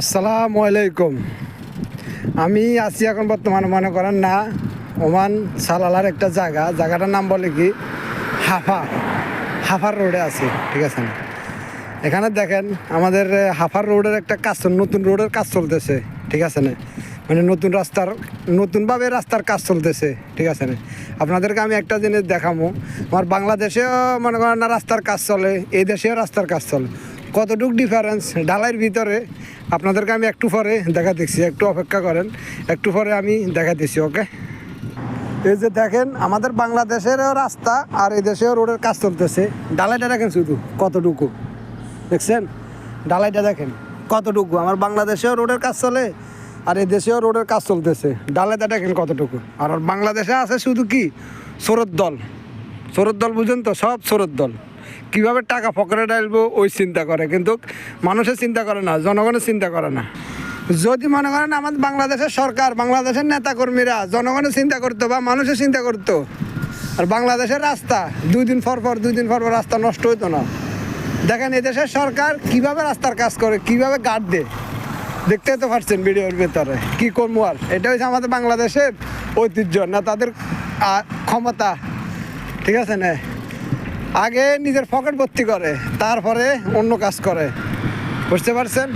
আসসালামু আলাইকুম। আমি আছি এখন বর্তমানে মনে করেন না ওমান সালালার একটা জায়গাটার নাম বলে কি হাফার রোডে আছি, ঠিক আছে না? এখানে দেখেন আমাদের হাফার রোডের একটা কাজ নতুন রোডের কাজ চলতেছে, ঠিক আছে না? মানে নতুনভাবে রাস্তার কাজ চলতেছে, ঠিক আছে না? আপনাদেরকে আমি একটা জিনিস দেখাবো, আমার বাংলাদেশেও মনে করেন না রাস্তার কাজ চলে, এই দেশেও রাস্তার কাজ চলে, কতটুকু ডিফারেন্স ঢালাইয়ের ভিতরে আপনাদেরকে আমি একটু পরে দেখা দিচ্ছি। একটু অপেক্ষা করেন, একটু পরে আমি দেখা দিচ্ছি। ওকে, এই যে দেখেন আমাদের বাংলাদেশেরও রাস্তা আর এই দেশেও রোডের কাজ চলতেছে। ঢালাইটা দেখেন শুধু কতটুকু, দেখছেন? ঢালাইটা দেখেন কতটুকু। আমার বাংলাদেশেও রোডের কাজ চলে আর এই দেশেও রোডের কাজ চলতেছে। ঢালাইটা দেখেন কতটুকু। আর বাংলাদেশে আছে শুধু কি চোরের দল, বুঝেন তো? সব চোরের দল কীভাবে টাকা পকেটে ডালবো ওই চিন্তা করে, কিন্তু মানুষের চিন্তা করে না, জনগণের চিন্তা করে না। যদি মনে করেন আমাদের বাংলাদেশের সরকার, বাংলাদেশের নেতাকর্মীরা জনগণের চিন্তা করতো বা মানুষের চিন্তা করতো, আর বাংলাদেশের রাস্তা দুই দিন পর পর রাস্তা নষ্ট হতো না। দেখেন এদেশের সরকার কিভাবে রাস্তার কাজ করে, কিভাবে গার্ড দেয়, দেখতে তো পারছেন ভিডিওর ভেতরে। কি করবো আর, এটা হচ্ছে আমাদের বাংলাদেশের ঐতিহ্য না তাদের ক্ষমতা, ঠিক আছে না? আগে নিজের পকেট ভর্তি করে, তারপরে অন্য কাজ করে, বুঝতে পারছেন?